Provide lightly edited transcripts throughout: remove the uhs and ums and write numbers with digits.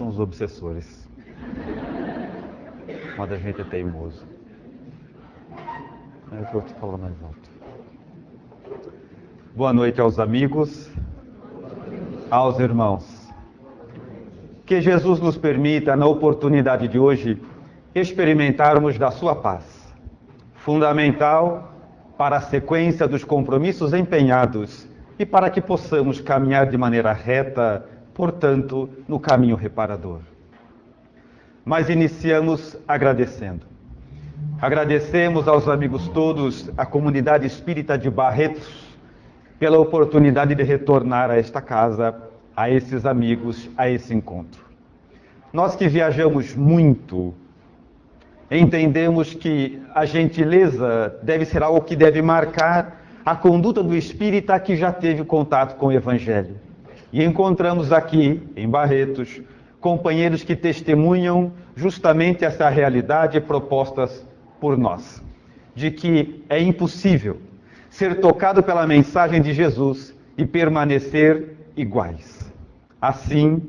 são os obsessores. Quando a gente é teimoso. Eu vou te falar mais alto. Boa noite aos amigos, aos irmãos. Que Jesus nos permita, na oportunidade de hoje, experimentarmos da sua paz, fundamental para a sequência dos compromissos empenhados e para que possamos caminhar de maneira reta, portanto, no caminho reparador. Mas iniciamos agradecendo. Agradecemos aos amigos todos, à comunidade espírita de Barretos, pela oportunidade de retornar a esta casa, a esses amigos, a esse encontro. Nós que viajamos muito, entendemos que a gentileza deve ser algo que deve marcar a conduta do espírita que já teve contato com o Evangelho. E encontramos aqui, em Barretos, companheiros que testemunham justamente essa realidade propostas por nós, de que é impossível ser tocado pela mensagem de Jesus e permanecer iguais. Assim,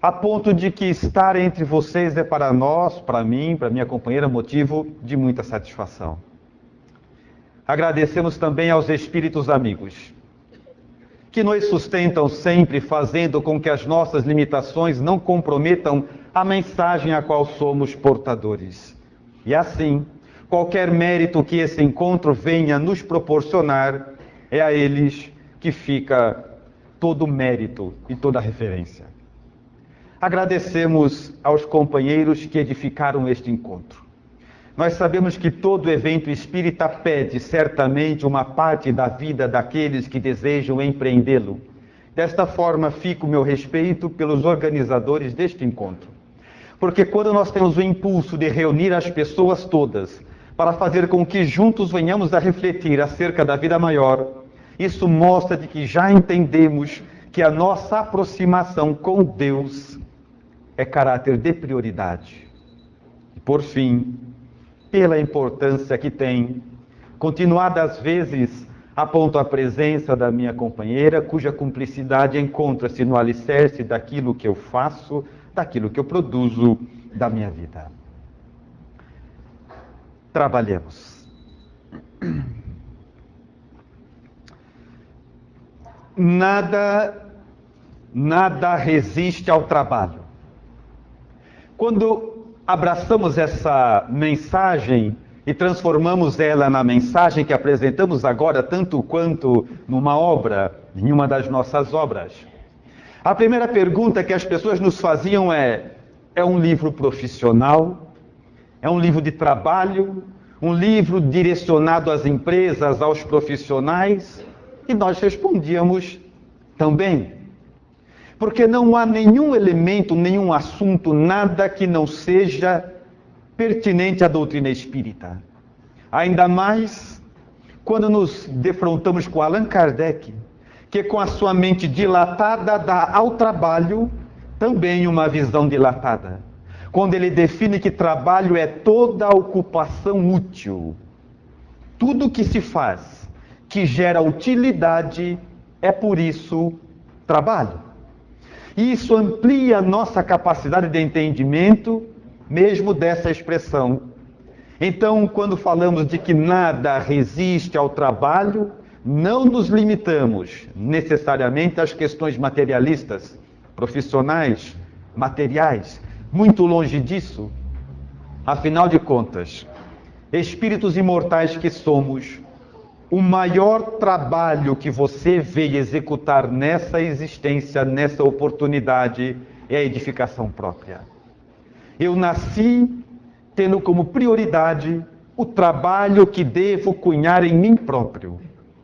a ponto de que estar entre vocês é para nós, para mim, para minha companheira, motivo de muita satisfação. Agradecemos também aos espíritos amigos, que nos sustentam sempre, fazendo com que as nossas limitações não comprometam a mensagem a qual somos portadores. E assim, qualquer mérito que esse encontro venha nos proporcionar, é a eles que fica todo o mérito e toda a referência. Agradecemos aos companheiros que edificaram este encontro. Nós sabemos que todo evento espírita pede certamente uma parte da vida daqueles que desejam empreendê-lo. Desta forma, fica o meu respeito pelos organizadores deste encontro. Porque quando nós temos o impulso de reunir as pessoas todas para fazer com que juntos venhamos a refletir acerca da vida maior, isso mostra de que já entendemos que a nossa aproximação com Deus é caráter de prioridade. E por fim, pela importância que tem, continuadas vezes aponto a presença da minha companheira, cuja cumplicidade encontra-se no alicerce daquilo que eu faço, daquilo que eu produzo da minha vida. Trabalhemos. Nada resiste ao trabalho. Quando abraçamos essa mensagem e transformamos ela na mensagem que apresentamos agora, tanto quanto numa obra, em uma das nossas obras, a primeira pergunta que as pessoas nos faziam é um livro profissional? É um livro de trabalho? Um livro direcionado às empresas, aos profissionais? E nós respondíamos também. Porque não há nenhum elemento, nenhum assunto, nada que não seja pertinente à doutrina espírita. Ainda mais quando nos defrontamos com Allan Kardec, que com a sua mente dilatada dá ao trabalho também uma visão dilatada. Quando ele define que trabalho é toda ocupação útil. Tudo que se faz, que gera utilidade, é por isso trabalho. E isso amplia a nossa capacidade de entendimento, mesmo dessa expressão. Então, quando falamos de que nada resiste ao trabalho, não nos limitamos necessariamente às questões materialistas, profissionais, materiais. Muito longe disso. Afinal de contas, espíritos imortais que somos, o maior trabalho que você veio executar nessa existência, nessa oportunidade, é a edificação própria. Eu nasci tendo como prioridade o trabalho que devo cunhar em mim próprio.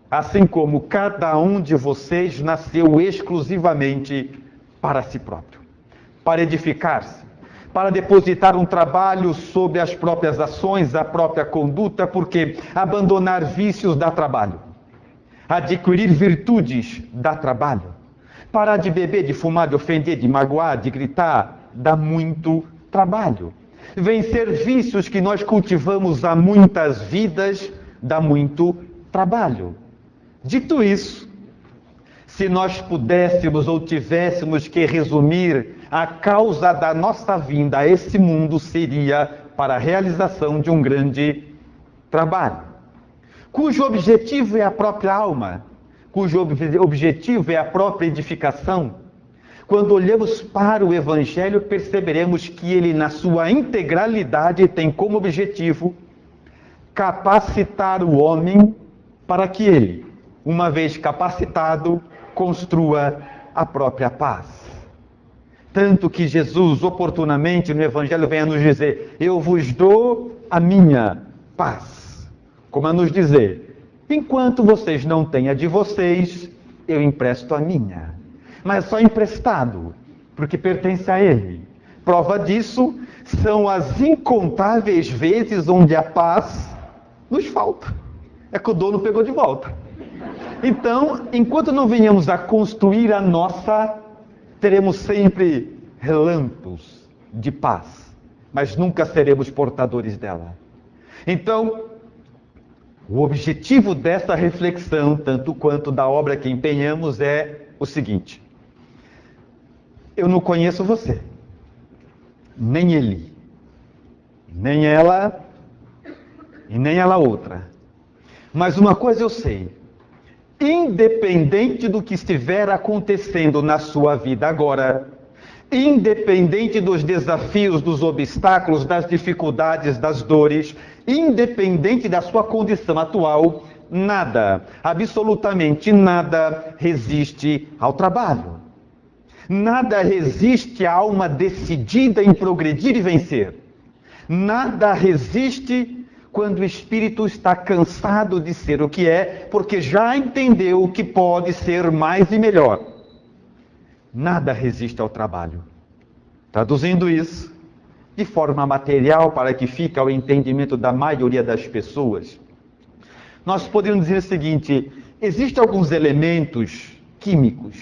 Assim como cada um de vocês nasceu exclusivamente para si próprio. Para edificar-se. Para depositar um trabalho sobre as próprias ações, a própria conduta, porque abandonar vícios dá trabalho. Adquirir virtudes dá trabalho. Parar de beber, de fumar, de ofender, de magoar, de gritar, dá muito trabalho. Vencer vícios que nós cultivamos há muitas vidas, dá muito trabalho. Dito isso, Se nós pudéssemos ou tivéssemos que resumir, a causa da nossa vinda a esse mundo seria para a realização de um grande trabalho, cujo objetivo é a própria alma, cujo objetivo é a própria edificação. Quando olhamos para o Evangelho, perceberemos que ele, na sua integralidade, tem como objetivo capacitar o homem para que ele, uma vez capacitado, construa a própria paz. Tanto que Jesus, oportunamente, no Evangelho, vem a nos dizer: eu vos dou a minha paz. Como a nos dizer: enquanto vocês não têm a de vocês, eu empresto a minha. Mas só emprestado, porque pertence a Ele. Prova disso são as incontáveis vezes onde a paz nos falta. É que o dono pegou de volta. Então, enquanto não venhamos a construir a nossa, teremos sempre relâmpagos de paz, mas nunca seremos portadores dela. Então, o objetivo dessa reflexão, tanto quanto da obra que empenhamos, é o seguinte: eu não conheço você, nem ele, nem ela e nem ela outra. Mas uma coisa eu sei: independente do que estiver acontecendo na sua vida agora, independente dos desafios, dos obstáculos, das dificuldades, das dores, independente da sua condição atual, nada, absolutamente nada, resiste ao trabalho. Nada resiste à alma decidida em progredir e vencer. Nada resiste quando o espírito está cansado de ser o que é, porque já entendeu que pode ser mais e melhor. Nada resiste ao trabalho. Traduzindo isso de forma material, para que fique ao entendimento da maioria das pessoas, nós podemos dizer o seguinte: existem alguns elementos químicos,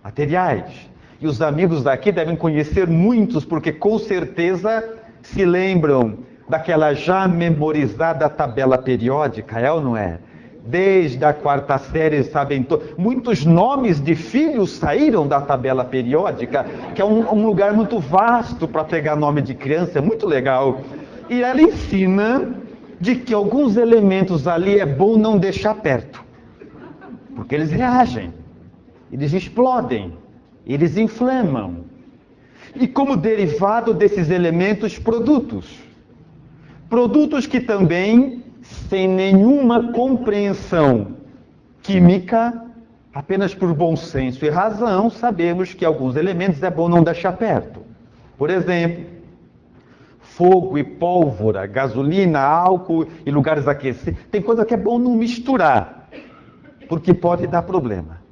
materiais, e os amigos daqui devem conhecer muitos, porque com certeza se lembram daquela já memorizada tabela periódica, é ou não é? Desde a quarta série, sabem, muitos nomes de filhos saíram da tabela periódica, que é um lugar muito vasto para pegar nome de criança, é muito legal. E ela ensina de que alguns elementos ali é bom não deixar perto, porque eles reagem, eles explodem, eles inflamam. E como derivado desses elementos, produtos que também, sem nenhuma compreensão química, apenas por bom senso e razão, sabemos que alguns elementos é bom não deixar perto. Por exemplo, fogo e pólvora, gasolina, álcool e lugares aquecidos. Tem coisa que é bom não misturar, porque pode dar problema.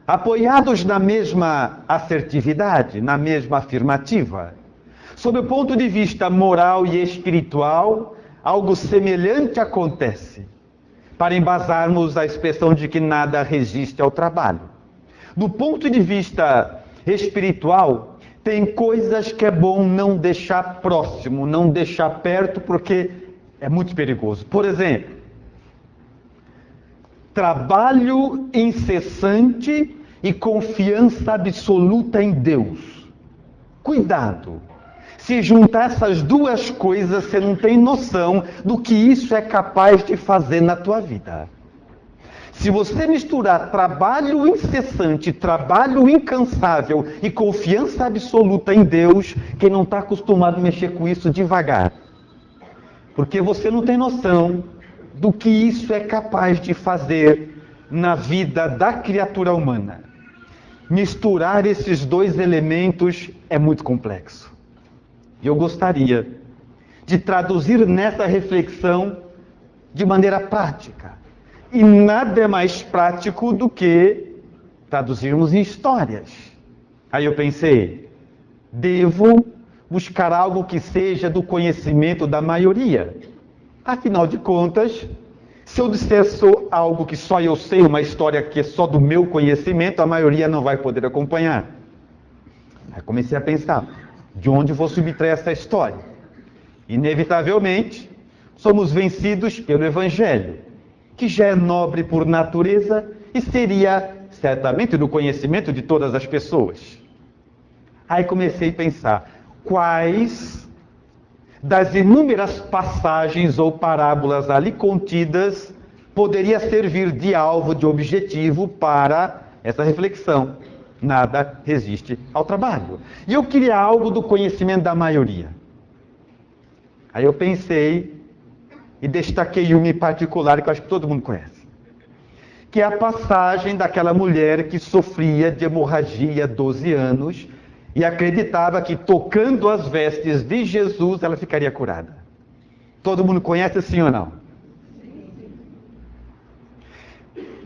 Apoiados na mesma assertividade, na mesma afirmativa, sob o ponto de vista moral e espiritual, algo semelhante acontece, para embasarmos a expressão de que nada resiste ao trabalho. Do ponto de vista espiritual, tem coisas que é bom não deixar próximo, não deixar perto, porque é muito perigoso. Por exemplo, trabalho incessante e confiança absoluta em Deus. Cuidado! Se juntar essas duas coisas, você não tem noção do que isso é capaz de fazer na tua vida. Se você misturar trabalho incessante, trabalho incansável e confiança absoluta em Deus, quem não está acostumado a mexer com isso devagar. Porque você não tem noção do que isso é capaz de fazer na vida da criatura humana. Misturar esses dois elementos é muito complexo. E eu gostaria de traduzir nessa reflexão de maneira prática. E nada é mais prático do que traduzirmos em histórias. Aí eu pensei, devo buscar algo que seja do conhecimento da maioria. Afinal de contas, se eu disser algo que só eu sei, uma história que é só do meu conhecimento, a maioria não vai poder acompanhar. Aí comecei a pensar, de onde vou subtrair essa história? Inevitavelmente, somos vencidos pelo Evangelho, que já é nobre por natureza e seria certamente no conhecimento de todas as pessoas. Aí comecei a pensar, quais das inúmeras passagens ou parábolas ali contidas poderia servir de alvo, de objetivo para essa reflexão? Nada resiste ao trabalho. E eu queria algo do conhecimento da maioria. Aí eu pensei e destaquei uma em particular que eu acho que todo mundo conhece. Que é a passagem daquela mulher que sofria de hemorragia há 12 anos e acreditava que tocando as vestes de Jesus ela ficaria curada. Todo mundo conhece, sim ou não?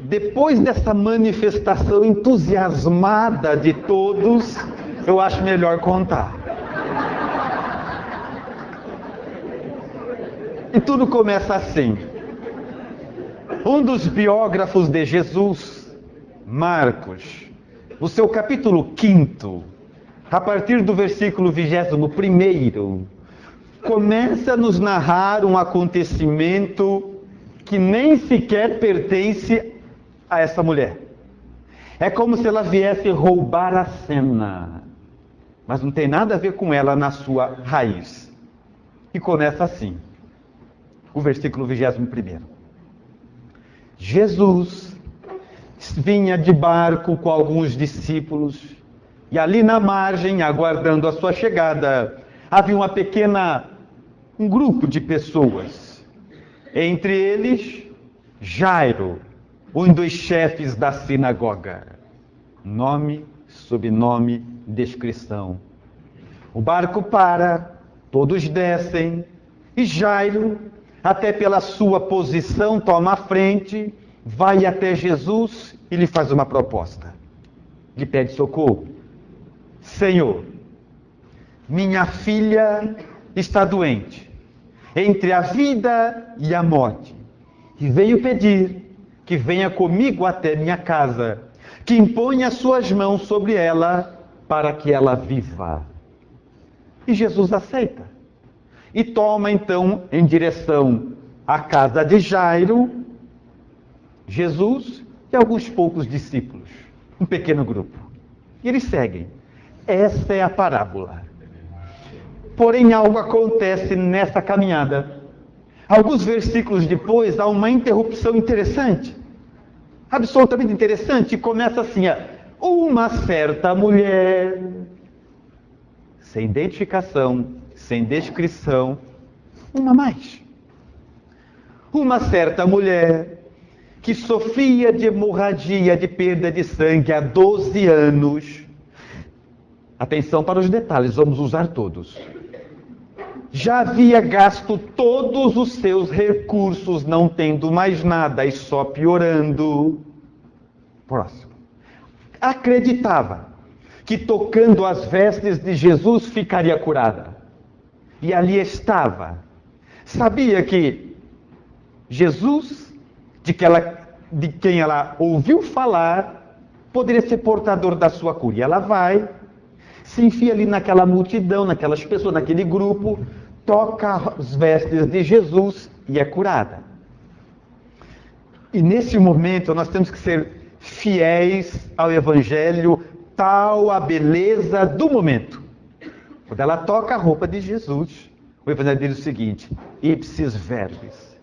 Depois dessa manifestação entusiasmada de todos, eu acho melhor contar. E tudo começa assim. Um dos biógrafos de Jesus, Marcos, no seu capítulo 5, a partir do versículo 21º, começa a nos narrar um acontecimento que nem sequer pertence a essa mulher. É como se ela viesse roubar a cena, mas não tem nada a ver com ela na sua raiz. E começa assim, o versículo 21º. Jesus vinha de barco com alguns discípulos, e ali na margem, aguardando a sua chegada, havia um grupo de pessoas. Entre eles, Jairo, um dos chefes da sinagoga. Nome, sobrenome, descrição. O barco para, todos descem, e Jairo, até pela sua posição, toma a frente, vai até Jesus e lhe faz uma proposta. Lhe pede socorro. Senhor, minha filha está doente, entre a vida e a morte, e veio pedir que venha comigo até minha casa, que imponha as suas mãos sobre ela, para que ela viva. E Jesus aceita, e toma então em direção à casa de Jairo, Jesus e alguns poucos discípulos, um pequeno grupo. E eles seguem. Essa é a parábola. Porém, algo acontece nessa caminhada. Alguns versículos depois, há uma interrupção interessante. Absolutamente interessante. E começa assim, uma certa mulher, sem identificação, sem descrição, uma mais. Uma certa mulher que sofria de hemorragia, de perda de sangue há 12 anos. Atenção para os detalhes, vamos usar todos. Já havia gasto todos os seus recursos, não tendo mais nada e só piorando. Próximo. Acreditava que tocando as vestes de Jesus ficaria curada. E ali estava. Sabia que Jesus, de quem ela ouviu falar, poderia ser portador da sua cura. E ela vai, se enfia ali naquela multidão, naquelas pessoas, naquele grupo, toca as vestes de Jesus e é curada. E nesse momento nós temos que ser fiéis ao Evangelho, tal a beleza do momento. Quando ela toca a roupa de Jesus, o Evangelho diz o seguinte: ipsis verbis.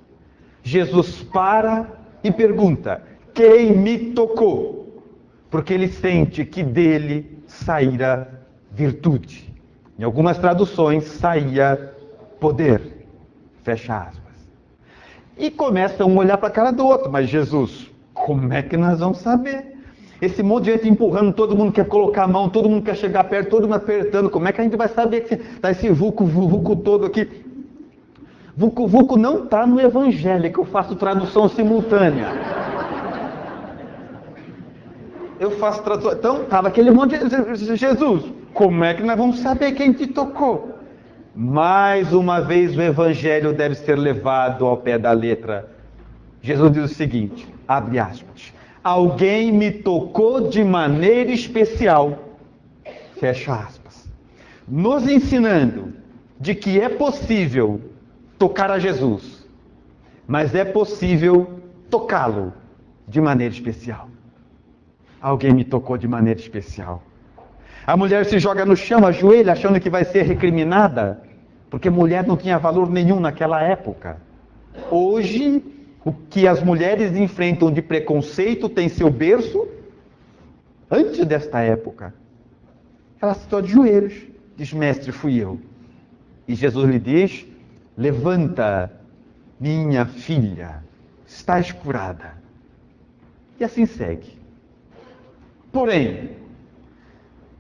Jesus para e pergunta: quem me tocou? Porque ele sente que dele saíra virtude. Em algumas traduções, saía poder. Fecha aspas. E começa um a olhar para a cara do outro. Mas Jesus, como é que nós vamos saber? Esse monte de gente empurrando, todo mundo quer colocar a mão, todo mundo quer chegar perto, todo mundo apertando. Como é que a gente vai saber que está esse vulco todo aqui? Vulco não está no Evangelho, que eu faço tradução simultânea. Eu faço tradução. Então, estava aquele monte de Jesus. Como é que nós vamos saber quem te tocou? Mais uma vez o Evangelho deve ser levado ao pé da letra. Jesus diz o seguinte, abre aspas: alguém me tocou de maneira especial. Fecha aspas. Nos ensinando de que é possível tocar a Jesus, mas é possível tocá-lo de maneira especial. alguém me tocou de maneira especial. A mulher se joga no chão, ajoelha, achando que vai ser recriminada, porque mulher não tinha valor nenhum naquela época. Hoje, o que as mulheres enfrentam de preconceito tem seu berço antes desta época. Ela se torna de joelhos, diz: mestre, fui eu. E Jesus lhe diz: levanta, minha filha, estás curada. E assim segue. Porém,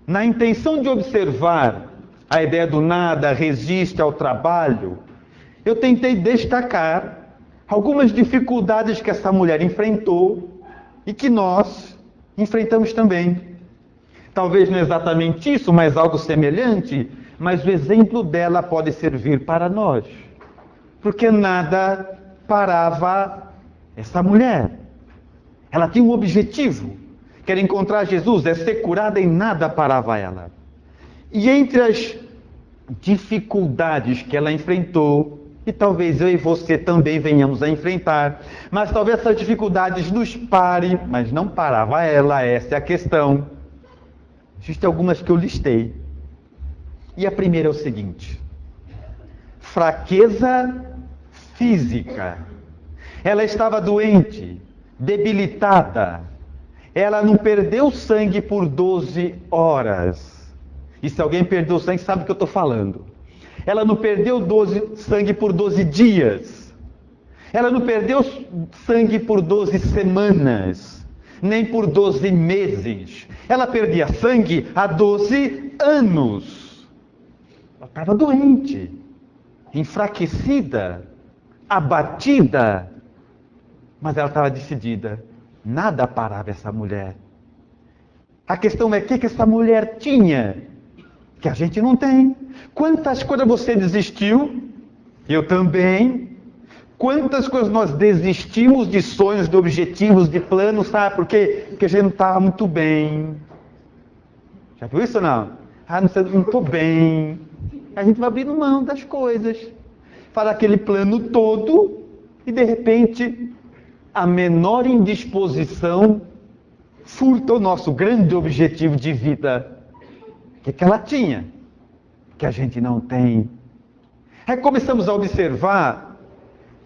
na intenção de observar a ideia do nada resiste ao trabalho, eu tentei destacar algumas dificuldades que essa mulher enfrentou e que nós enfrentamos também. Talvez não exatamente isso, mas algo semelhante, mas o exemplo dela pode servir para nós. Porque nada parava essa mulher. Ela tinha um objetivo, que era encontrar Jesus, é ser curada, e nada parava ela. E entre as dificuldades que ela enfrentou, e talvez eu e você também venhamos a enfrentar, mas talvez essas dificuldades nos parem, mas não parava ela, essa é a questão. Existem algumas que eu listei. E a primeira é o seguinte: fraqueza física. Ela estava doente, debilitada. Ela não perdeu sangue por 12 horas. E se alguém perdeu sangue, sabe o que eu estou falando. Ela não perdeu sangue por 12 dias. Ela não perdeu sangue por 12 semanas. Nem por 12 meses. Ela perdia sangue há 12 anos. Ela estava doente, enfraquecida, abatida. Mas ela estava decidida. Nada parava essa mulher. A questão é o que essa mulher tinha, que a gente não tem. Quantas coisas você desistiu? Eu também. Quantas coisas nós desistimos de sonhos, de objetivos, de planos, sabe? Porque a gente não estava muito bem. Já viu isso ou não? Não estou bem. A gente vai abrindo mão das coisas. Faz aquele plano todo e de repente a menor indisposição furta o nosso grande objetivo de vida. O que ela tinha? Que a gente não tem. Aí começamos a observar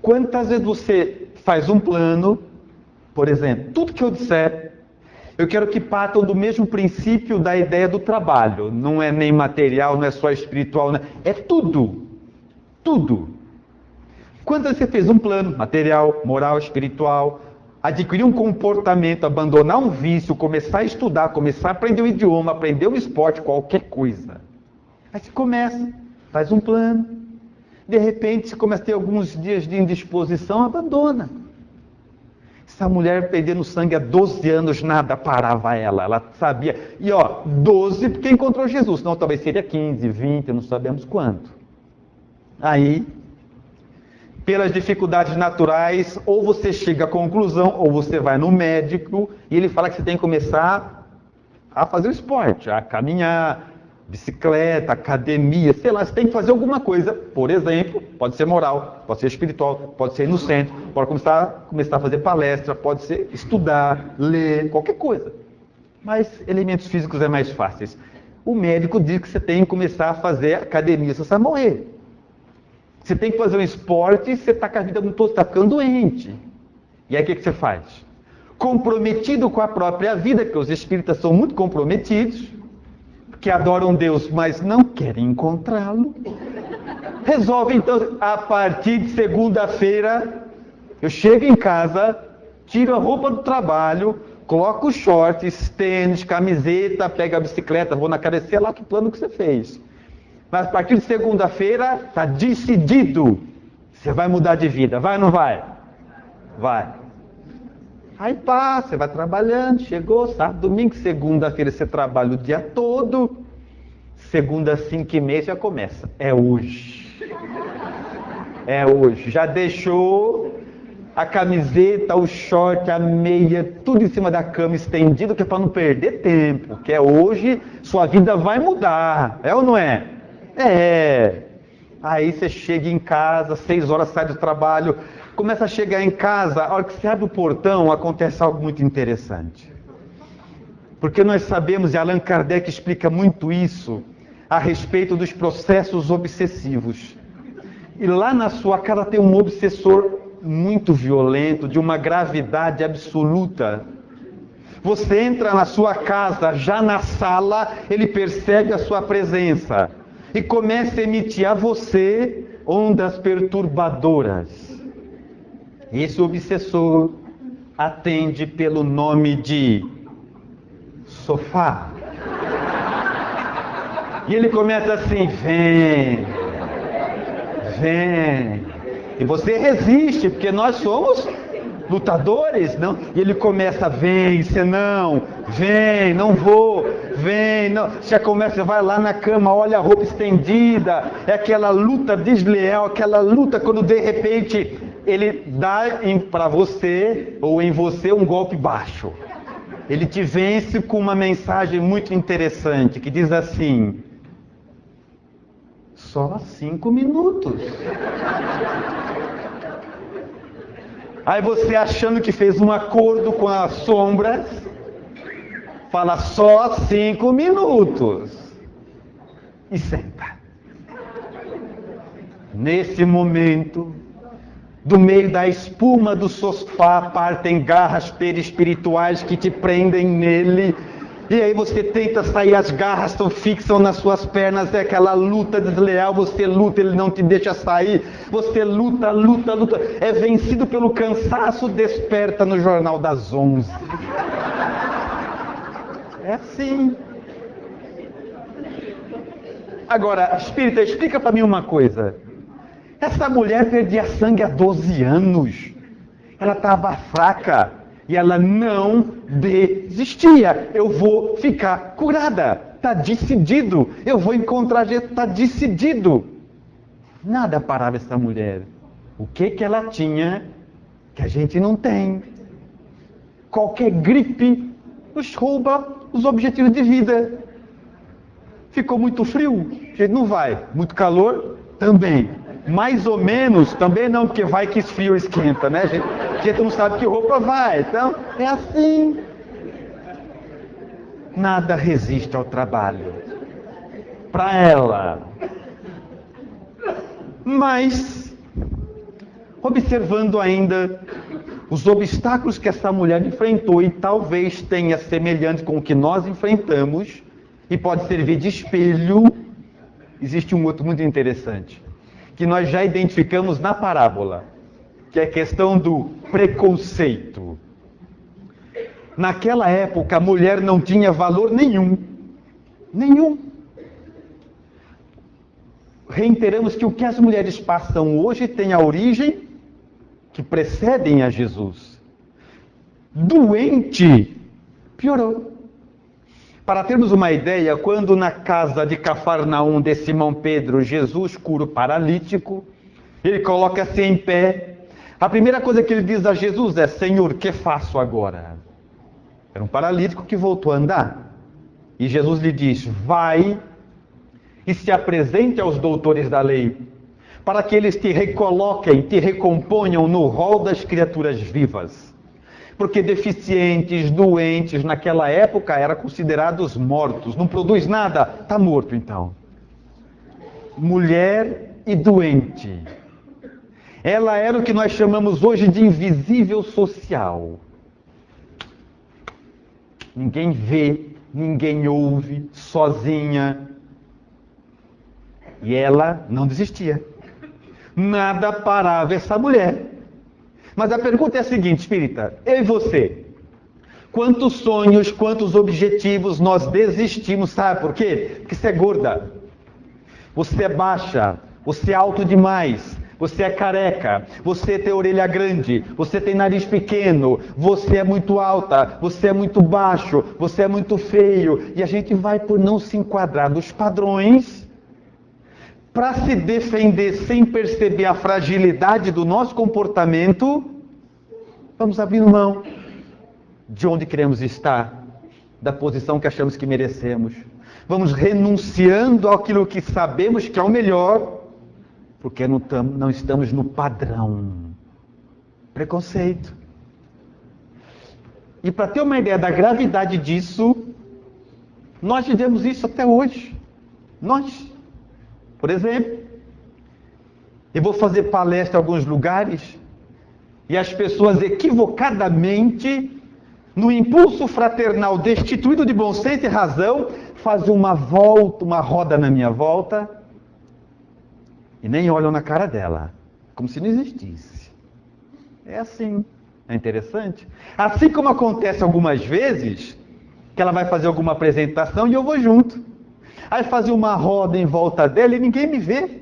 quantas vezes você faz um plano, por exemplo, tudo que eu disser, eu quero que partam do mesmo princípio da ideia do trabalho. Não é nem material, não é só espiritual, não é tudo. Tudo. Quantas vezes você fez um plano, material, moral, espiritual, adquirir um comportamento, abandonar um vício, começar a estudar, começar a aprender o idioma, aprender o esporte, qualquer coisa. Aí você começa, faz um plano, de repente você começa a ter alguns dias de indisposição, abandona. Essa mulher perdendo sangue há 12 anos, nada parava ela sabia. E 12 porque encontrou Jesus, senão talvez seria 15, 20, não sabemos quanto. Aí, pelas dificuldades naturais, ou você chega à conclusão, ou você vai no médico e ele fala que você tem que começar a fazer o esporte, a caminhar, bicicleta, academia, sei lá, você tem que fazer alguma coisa. Por exemplo, pode ser moral, pode ser espiritual, pode ser ir no centro, pode começar a fazer palestra, pode ser estudar, ler, qualquer coisa. Mas elementos físicos é mais fáceis. O médico diz que você tem que começar a fazer academia, você vai morrer. Você tem que fazer um esporte, você está com a vida muito toda, está ficando doente. E aí o que você faz? Comprometido com a própria vida, porque os espíritas são muito comprometidos, que adoram Deus, mas não querem encontrá-lo. Resolve então, a partir de segunda-feira, eu chego em casa, tiro a roupa do trabalho, coloco os shorts, tênis, camiseta, pego a bicicleta, vou na academia, sei lá que plano que você fez. Mas a partir de segunda-feira, está decidido. Você vai mudar de vida. Vai ou não vai? Vai. Aí passa, você vai trabalhando, chegou, sábado, domingo, segunda-feira você trabalha o dia todo. Segunda, 5h30 já começa. É hoje. É hoje. Já deixou a camiseta, o short, a meia, tudo em cima da cama estendido, que é para não perder tempo. Que é hoje, sua vida vai mudar. É ou não é? É. Aí você chega em casa, 6 horas sai do trabalho, começa a chegar em casa, a hora que você abre o portão, acontece algo muito interessante. Porque nós sabemos, e Allan Kardec explica muito isso, a respeito dos processos obsessivos. E lá na sua casa tem um obsessor muito violento, de uma gravidade absoluta. Você entra na sua casa, já na sala, ele percebe a sua presença e começa a emitir a você ondas perturbadoras. Esse obsessor atende pelo nome de sofá. E ele começa assim, vem. E você resiste, porque nós somos lutadores, não? E ele começa, vem, você não, vem, não vou, vem, não. Você começa, vai lá na cama, olha a roupa estendida, é aquela luta desleal, aquela luta quando de repente ele dá para você, ou em você, um golpe baixo. Ele te vence com uma mensagem muito interessante, que diz assim: só 5 minutos. Aí você, achando que fez um acordo com as sombras, fala só 5 minutos. E senta. Nesse momento, do meio da espuma do sofá, partem garras perispirituais que te prendem nele. E aí você tenta sair, as garras estão fixam nas suas pernas, é aquela luta desleal, você luta, ele não te deixa sair, você luta, é vencido pelo cansaço, desperta no Jornal das 11. É assim. Agora, espírita, explica para mim uma coisa. Essa mulher perdia sangue há 12 anos, ela estava fraca. E ela não desistia. Eu vou ficar curada. Está decidido. Eu vou encontrar Jesus. Está decidido. Nada parava essa mulher. O que ela tinha que a gente não tem? Qualquer gripe nos rouba os objetivos de vida. Ficou muito frio? A gente não vai. Muito calor? Também. Mais ou menos? Também não, porque vai que esfria ou esquenta, né? A gente não sabe que roupa vai. Então, é assim. Nada resiste ao trabalho. Para ela. Mas, observando ainda os obstáculos que essa mulher enfrentou, e talvez tenha semelhante com o que nós enfrentamos, e pode servir de espelho, existe um outro muito interessante, que nós já identificamos na parábola, que é a questão do preconceito. Naquela época, a mulher não tinha valor nenhum. Nenhum. Reiteramos que o que as mulheres passam hoje tem a origem que precedem a Jesus. Doente, piorou. Para termos uma ideia, quando na casa de Cafarnaum de Simão Pedro, Jesus cura o paralítico, ele coloca-se em pé. A primeira coisa que ele diz a Jesus é: Senhor, o que faço agora? Era um paralítico que voltou a andar. E Jesus lhe diz: vai e se apresente aos doutores da lei, para que eles te recoloquem, te recomponham no rol das criaturas vivas. Porque deficientes, doentes, naquela época eram considerados mortos. Não produz nada, está morto então. Mulher e doente. Ela era o que nós chamamos hoje de invisível social. Ninguém vê, ninguém ouve, sozinha. E ela não desistia. Nada parava essa mulher. Mas a pergunta é a seguinte, espírita, eu e você, quantos sonhos, quantos objetivos nós desistimos, sabe por quê? Porque você é gorda, você é baixa, você é alto demais, você é careca, você tem orelha grande, você tem nariz pequeno, você é muito alta, você é muito baixo, você é muito feio, e a gente vai por não se enquadrar nos padrões, para se defender sem perceber a fragilidade do nosso comportamento, vamos abrindo mão de onde queremos estar, da posição que achamos que merecemos. Vamos renunciando àquilo que sabemos que é o melhor, porque não estamos no padrão. Preconceito. E para ter uma ideia da gravidade disso, Nós vivemos isso até hoje. Nós. Por exemplo, eu vou fazer palestra em alguns lugares e as pessoas equivocadamente, no impulso fraternal destituído de bom senso e razão, fazem uma volta, uma roda na minha volta e nem olham na cara dela, como se não existisse. É assim. É interessante. Assim como acontece algumas vezes que ela vai fazer alguma apresentação e eu vou junto. Aí fazer uma roda em volta dela e ninguém me vê.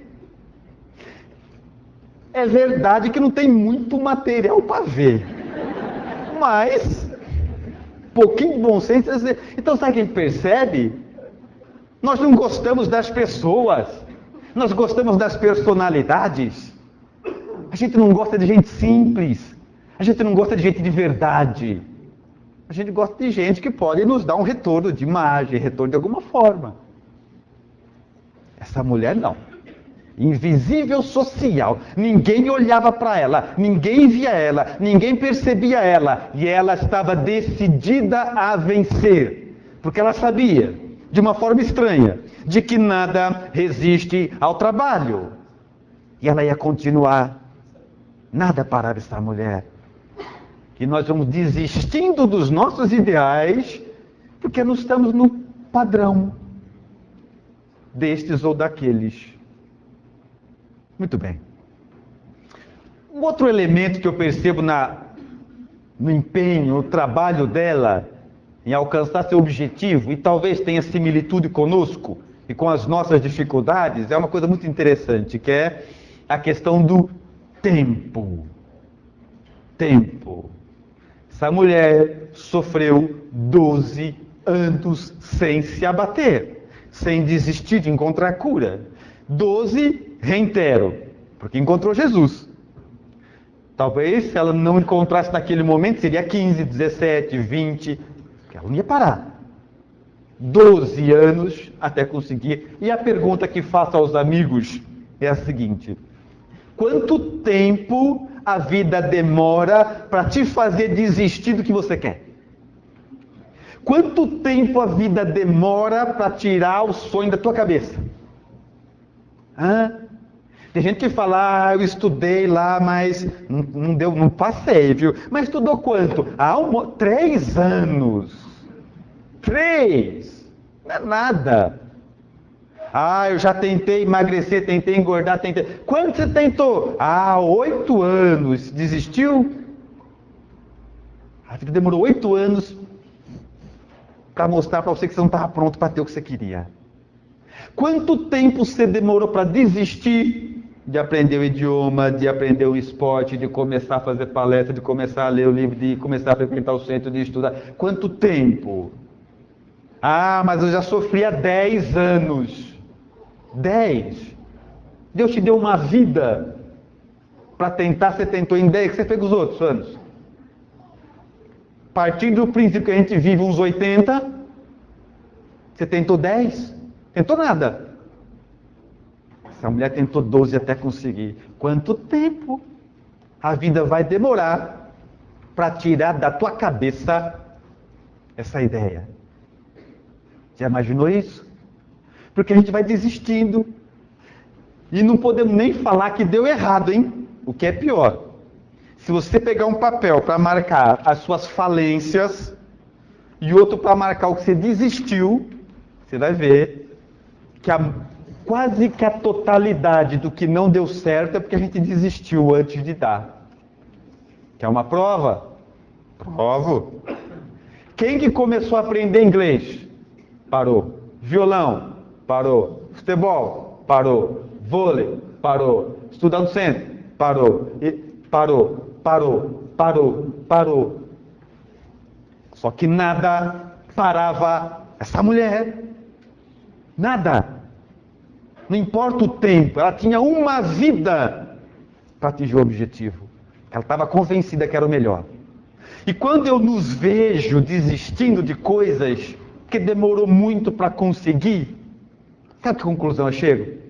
É verdade que não tem muito material para ver. Mas, pouquinho de bom senso. Então sabe o que a gente percebe? Nós não gostamos das pessoas. Nós gostamos das personalidades. A gente não gosta de gente simples. A gente não gosta de gente de verdade. A gente gosta de gente que pode nos dar um retorno de imagem, retorno de alguma forma. Essa mulher não. Invisível social. Ninguém olhava para ela, ninguém via ela, ninguém percebia ela. E ela estava decidida a vencer. Porque ela sabia, de uma forma estranha, de que nada resiste ao trabalho. E ela ia continuar. Nada parava essa mulher. E nós vamos desistindo dos nossos ideais, porque não estamos no padrão destes ou daqueles. Muito bem. Um outro elemento que eu percebo no empenho, no trabalho dela, em alcançar seu objetivo, e talvez tenha similitude conosco e com as nossas dificuldades, é uma coisa muito interessante, que é a questão do tempo. Tempo. Essa mulher sofreu 12 anos sem se abater, sem desistir de encontrar cura. 12, reitero, porque encontrou Jesus. Talvez se ela não encontrasse naquele momento, seria 15, 17, 20, porque ela não ia parar. 12 anos até conseguir. E a pergunta que faço aos amigos é a seguinte: quanto tempo a vida demora para te fazer desistir do que você quer? Quanto tempo a vida demora para tirar o sonho da tua cabeça? Tem gente que fala, eu estudei lá, mas não deu, não passei, viu? Mas estudou quanto? 3 anos. 3! Não é nada. Eu já tentei emagrecer, tentei engordar, tentei... Quanto você tentou? 8 anos. Desistiu? A vida demorou 8 anos para mostrar para você que você não estava pronto para ter o que você queria. Quanto tempo você demorou para desistir de aprender o idioma, de aprender o esporte, de começar a fazer palestra, de começar a ler o livro, de começar a frequentar o centro, de estudar? Quanto tempo? Mas eu já sofri há 10 anos. 10. Deus te deu uma vida para tentar, você tentou em 10, que você fez os outros anos? Partindo do princípio que a gente vive uns 80, você tentou 10? Tentou nada. Essa mulher tentou 12 até conseguir. Quanto tempo a vida vai demorar para tirar da tua cabeça essa ideia? Já imaginou isso? Porque a gente vai desistindo. E não podemos nem falar que deu errado, hein? O que é pior. Se você pegar um papel para marcar as suas falências e outro para marcar o que você desistiu, você vai ver que quase que a totalidade do que não deu certo é porque a gente desistiu antes de dar. Quer uma prova? Provo. Quem que começou a aprender inglês? Parou. Violão? Parou. Futebol? Parou. Vôlei? Parou. Estudar no centro? Parou. Parou. Só que nada parava essa mulher. Nada. Não importa o tempo. Ela tinha uma vida para atingir o objetivo. Ela estava convencida que era o melhor. E quando eu nos vejo desistindo de coisas que demorou muito para conseguir, sabe que conclusão eu chego?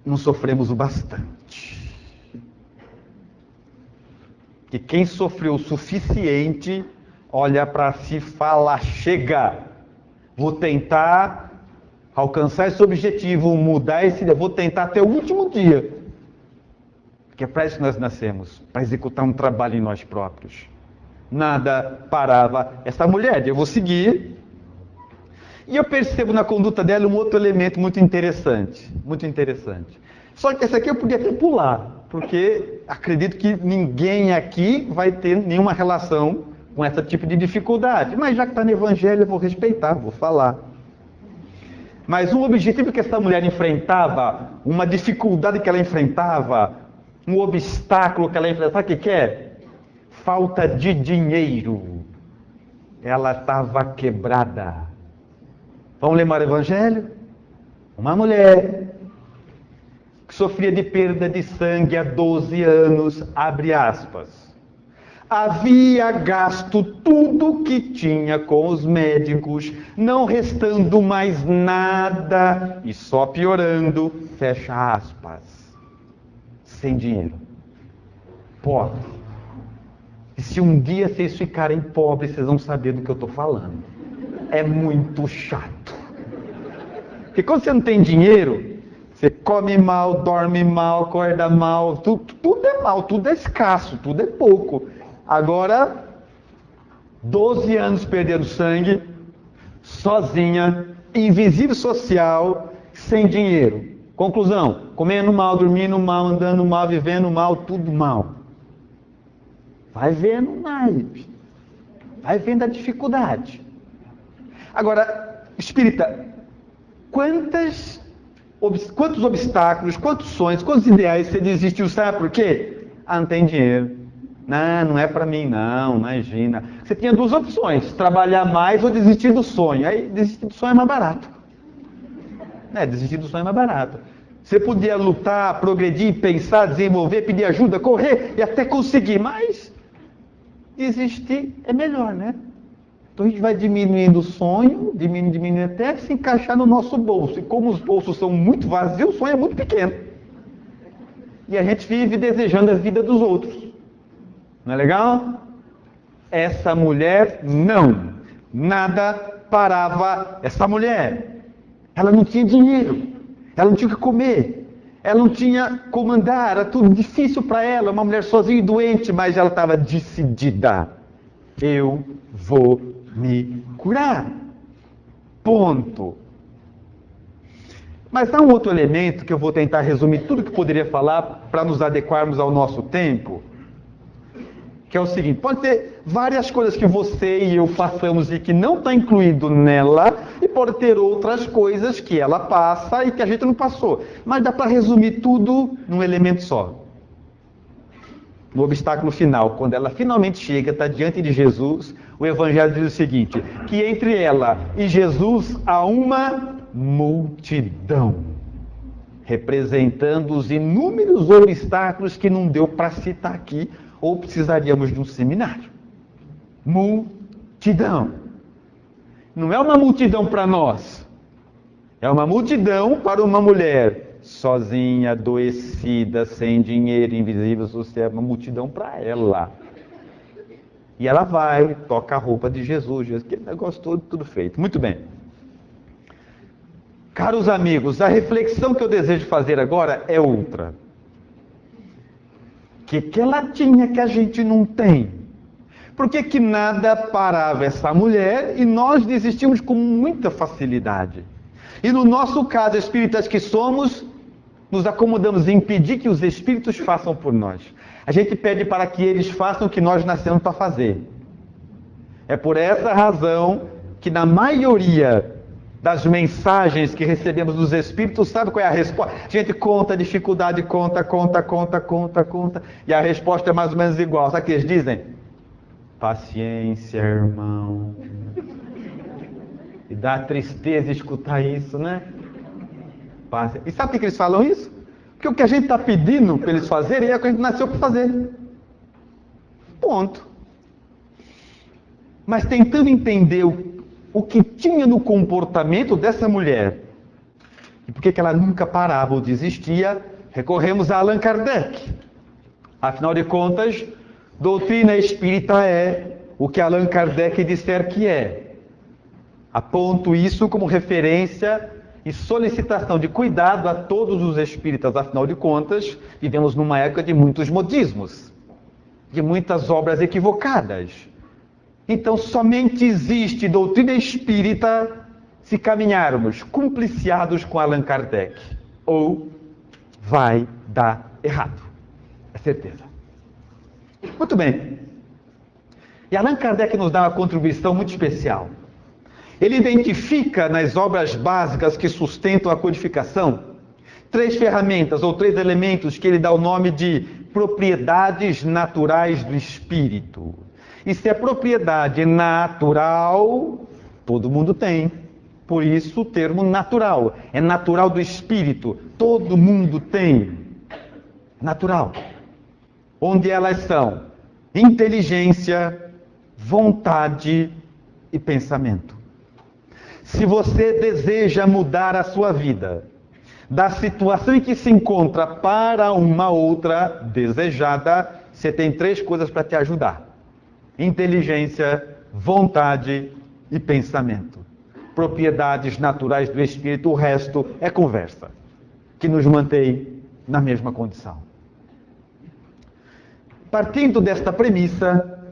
Não sofremos o bastante. Que quem sofreu o suficiente olha para si e fala: chega, vou tentar alcançar esse objetivo, mudar esse, vou tentar até o último dia. Porque é para isso que nós nascemos, para executar um trabalho em nós próprios. Nada parava essa mulher, eu vou seguir. E eu percebo na conduta dela um outro elemento muito interessante, muito interessante. Só que essa aqui eu podia até pular, porque acredito que ninguém aqui vai ter nenhuma relação com esse tipo de dificuldade. Mas já que está no Evangelho, eu vou respeitar, vou falar. Mas um objetivo que essa mulher enfrentava, uma dificuldade que ela enfrentava, um obstáculo que ela enfrentava, sabe o que é? Falta de dinheiro. Ela estava quebrada. Vamos ler mais o Evangelho? Uma mulher que sofria de perda de sangue há 12 anos, abre aspas. Havia gasto tudo que tinha com os médicos, não restando mais nada e só piorando, fecha aspas. Sem dinheiro. Pobre. E se um dia vocês ficarem pobres, vocês vão saber do que eu estou falando. É muito chato. Porque quando você não tem dinheiro, você come mal, dorme mal, acorda mal, tudo é mal, tudo é escasso, tudo é pouco. Agora, 12 anos perdendo sangue, sozinha, invisível social, sem dinheiro. Conclusão, comendo mal, dormindo mal, andando mal, vivendo mal, tudo mal. Vai vendo naipe, vai vendo a dificuldade. Agora, espírita, quantos obstáculos, quantos sonhos, quantos ideais você desistiu, sabe por quê? Ah, não tem dinheiro. Não é para mim não, imagina. Você tinha duas opções, trabalhar mais ou desistir do sonho. Aí desistir do sonho é mais barato. Desistir do sonho é mais barato. Você podia lutar, progredir, pensar, desenvolver, pedir ajuda, correr e até conseguir, mas desistir é melhor, né? Então a gente vai diminuindo o sonho, diminuindo até se encaixar no nosso bolso. E como os bolsos são muito vazios, o sonho é muito pequeno. E a gente vive desejando a vida dos outros. Não é legal? Essa mulher não. Nada parava essa mulher. Ela não tinha dinheiro. Ela não tinha o que comer. Ela não tinha como andar. Era tudo difícil para ela. Uma mulher sozinha e doente, mas ela estava decidida. Eu vou me curar. Ponto. Mas há um outro elemento que eu vou tentar resumir tudo que poderia falar para nos adequarmos ao nosso tempo. Que é o seguinte, pode ter várias coisas que você e eu façamos e que não está incluído nela, e pode ter outras coisas que ela passa e que a gente não passou. Mas dá para resumir tudo num elemento só. No obstáculo final, quando ela finalmente chega, está diante de Jesus, o Evangelho diz o seguinte, que entre ela e Jesus há uma multidão, representando os inúmeros obstáculos que não deu para citar aqui, ou precisaríamos de um seminário. Multidão. Não é uma multidão para nós. É uma multidão para uma mulher sozinha, adoecida, sem dinheiro, invisível, social. É uma multidão para ela. E ela vai, toca a roupa de Jesus. Aquele negócio todo, tudo feito. Muito bem. Caros amigos, a reflexão que eu desejo fazer agora é outra. O que ela tinha que a gente não tem? Por que nada parava essa mulher e nós desistimos com muita facilidade? E no nosso caso, espíritas que somos, nos acomodamos em impedir que os espíritos façam por nós. A gente pede para que eles façam o que nós nascemos para fazer. É por essa razão que na maioria das mensagens que recebemos dos Espíritos, sabe qual é a resposta? A gente conta a dificuldade, conta, e a resposta é mais ou menos igual. Sabe o que eles dizem? Paciência, irmão. E dá tristeza escutar isso, né? E sabe por que eles falam isso? Porque o que a gente está pedindo para eles fazerem é o que a gente nasceu para fazer. Ponto. Mas tentando entender o que tinha no comportamento dessa mulher, e por que ela nunca parava ou desistia, recorremos a Allan Kardec. Afinal de contas, doutrina espírita é o que Allan Kardec disser que é. Aponto isso como referência e solicitação de cuidado a todos os espíritas. Afinal de contas, vivemos numa época de muitos modismos, de muitas obras equivocadas. Então, somente existe doutrina espírita se caminharmos cumpliciados com Allan Kardec. Ou vai dar errado. É certeza. Muito bem. E Allan Kardec nos dá uma contribuição muito especial. Ele identifica nas obras básicas que sustentam a codificação 3 ferramentas ou 3 elementos que ele dá o nome de propriedades naturais do espírito. E se é propriedade natural, todo mundo tem. Por isso o termo natural. É natural do espírito. Todo mundo tem. Natural. Onde elas são? Inteligência, vontade e pensamento. Se você deseja mudar a sua vida da situação em que se encontra para uma outra desejada, você tem 3 coisas para te ajudar: inteligência, vontade e pensamento. Propriedades naturais do espírito, o resto é conversa, que nos mantém na mesma condição. Partindo desta premissa,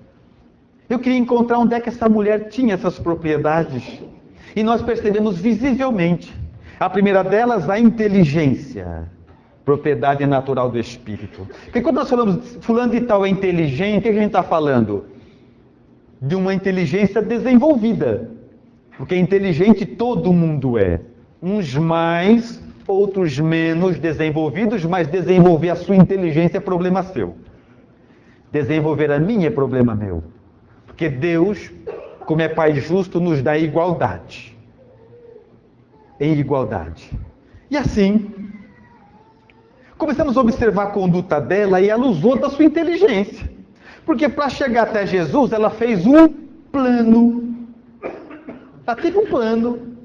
eu queria encontrar onde é que essa mulher tinha essas propriedades. E nós percebemos visivelmente. A primeira delas, a inteligência. Propriedade natural do espírito. Porque quando nós falamos, fulano de tal é inteligente, o que a gente está falando? De uma inteligência desenvolvida. Porque inteligente todo mundo é. Uns mais, outros menos desenvolvidos, mas desenvolver a sua inteligência é problema seu. Desenvolver a minha é problema meu. Porque Deus, como é Pai justo, nos dá igualdade. Em igualdade. E assim, começamos a observar a conduta dela e ela usou da sua inteligência. Porque para chegar até Jesus, ela fez um plano. Ela teve um plano.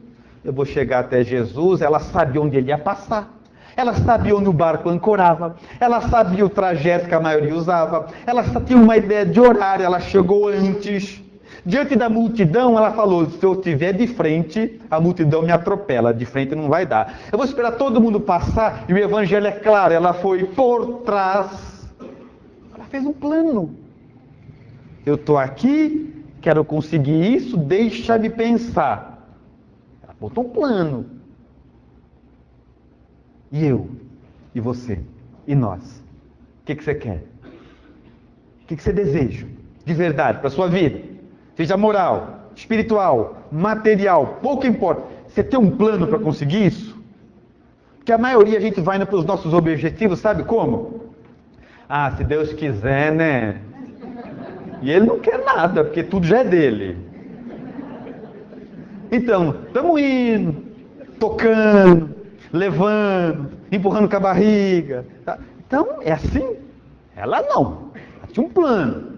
Eu vou chegar até Jesus, ela sabia onde ele ia passar. Ela sabia onde o barco ancorava. Ela sabia o trajeto que a maioria usava. Ela tinha uma ideia de horário, ela chegou antes. Diante da multidão, ela falou, se eu estiver de frente, a multidão me atropela, de frente não vai dar. Eu vou esperar todo mundo passar, e o evangelho é claro, ela foi por trás. Ela fez um plano. Eu estou aqui, quero conseguir isso, deixa-me pensar. Ela botou um plano. E eu? E você? E nós? O que você quer? O que você deseja? De verdade, para a sua vida? Seja moral, espiritual, material, pouco importa. Você tem um plano para conseguir isso? Porque a maioria a gente vai indo para os nossos objetivos, sabe como? Ah, se Deus quiser, né? E Ele não quer nada, porque tudo já é dele. Então, estamos indo, tocando, levando, empurrando com a barriga. Tá? Então, é assim? Ela não. Ela tinha um plano.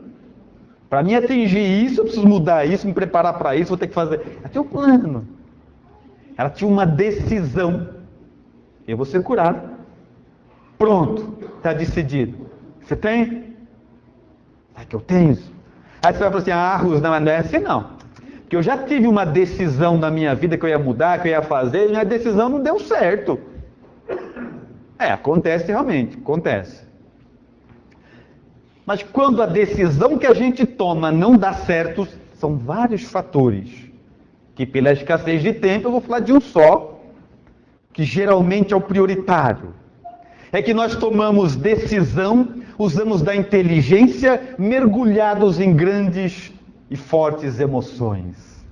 Para mim atingir isso, eu preciso mudar isso, me preparar para isso, vou ter que fazer. Ela tinha um plano. Ela tinha uma decisão. Eu vou ser curado. Pronto, está decidido. Você tem? É que eu tenho isso. Aí você vai falar assim, Arros, não é assim não. Porque eu já tive uma decisão na minha vida que eu ia mudar, que eu ia fazer, e minha decisão não deu certo. Acontece realmente, acontece. Mas quando a decisão que a gente toma não dá certo, são vários fatores. Que pela escassez de tempo eu vou falar de um só, que geralmente é o prioritário. É que nós tomamos decisão, usamos da inteligência, mergulhados em grandes e fortes emoções.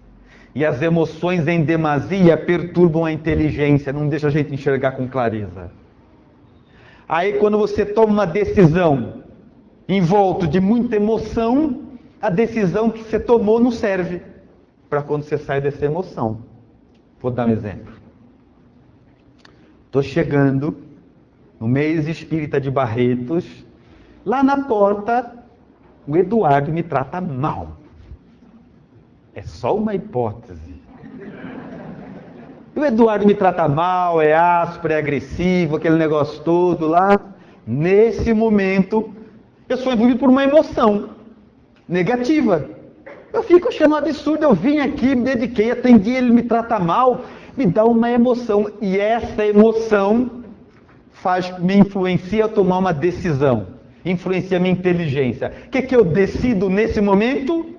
E as emoções em demasia perturbam a inteligência, não deixam a gente enxergar com clareza. Aí quando você toma uma decisão envolto de muita emoção, a decisão que você tomou não serve para quando você sai dessa emoção. Vou dar um exemplo. Estou chegando no mês espírita de Barretos, lá na porta, o Eduardo me trata mal. É só uma hipótese. O Eduardo me trata mal, é áspero, é agressivo, aquele negócio todo lá. Nesse momento, eu sou envolvido por uma emoção negativa. Eu fico achando um absurdo, eu vim aqui, me dediquei, atendi, ele me trata mal, me dá uma emoção. E essa emoção me influencia a tomar uma decisão, influencia a minha inteligência. O que eu decido nesse momento?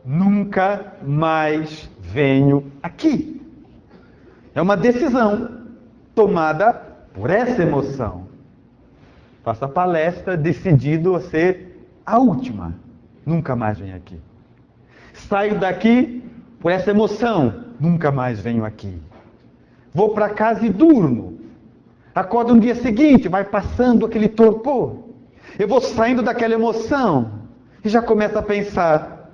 Nunca mais venho aqui. É uma decisão tomada por essa emoção. Faço a palestra decidido a ser a última. Nunca mais venho aqui. Saio daqui por essa emoção. Nunca mais venho aqui. Vou para casa e durmo. Acordo no dia seguinte, vai passando aquele torpor. Eu vou saindo daquela emoção e já começo a pensar,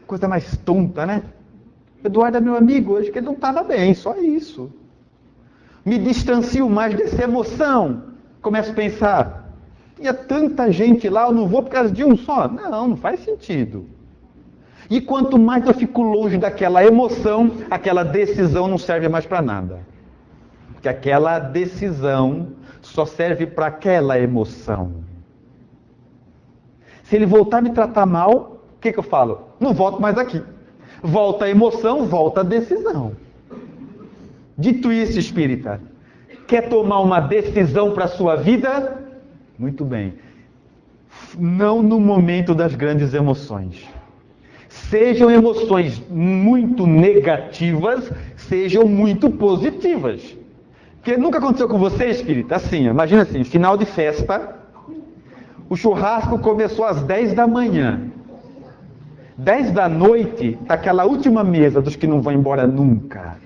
coisa mais tonta, né? Eduardo é meu amigo hoje, que ele não estava bem, só isso. Me distancio mais dessa emoção. Começo a pensar, tinha tanta gente lá, eu não vou por causa de um só. Não faz sentido. E quanto mais eu fico longe daquela emoção, aquela decisão não serve mais para nada. Porque aquela decisão só serve para aquela emoção. Se ele voltar a me tratar mal, o que eu falo? Não volto mais aqui. Volta a emoção, volta a decisão. Dito isso, espírita, quer tomar uma decisão para a sua vida? Muito bem. Não no momento das grandes emoções. Sejam emoções muito negativas, sejam muito positivas. Porque nunca aconteceu com você, espírita? Assim, imagina assim, final de festa, o churrasco começou às 10 da manhã. 10 da noite, tá aquela última mesa dos que não vão embora nunca.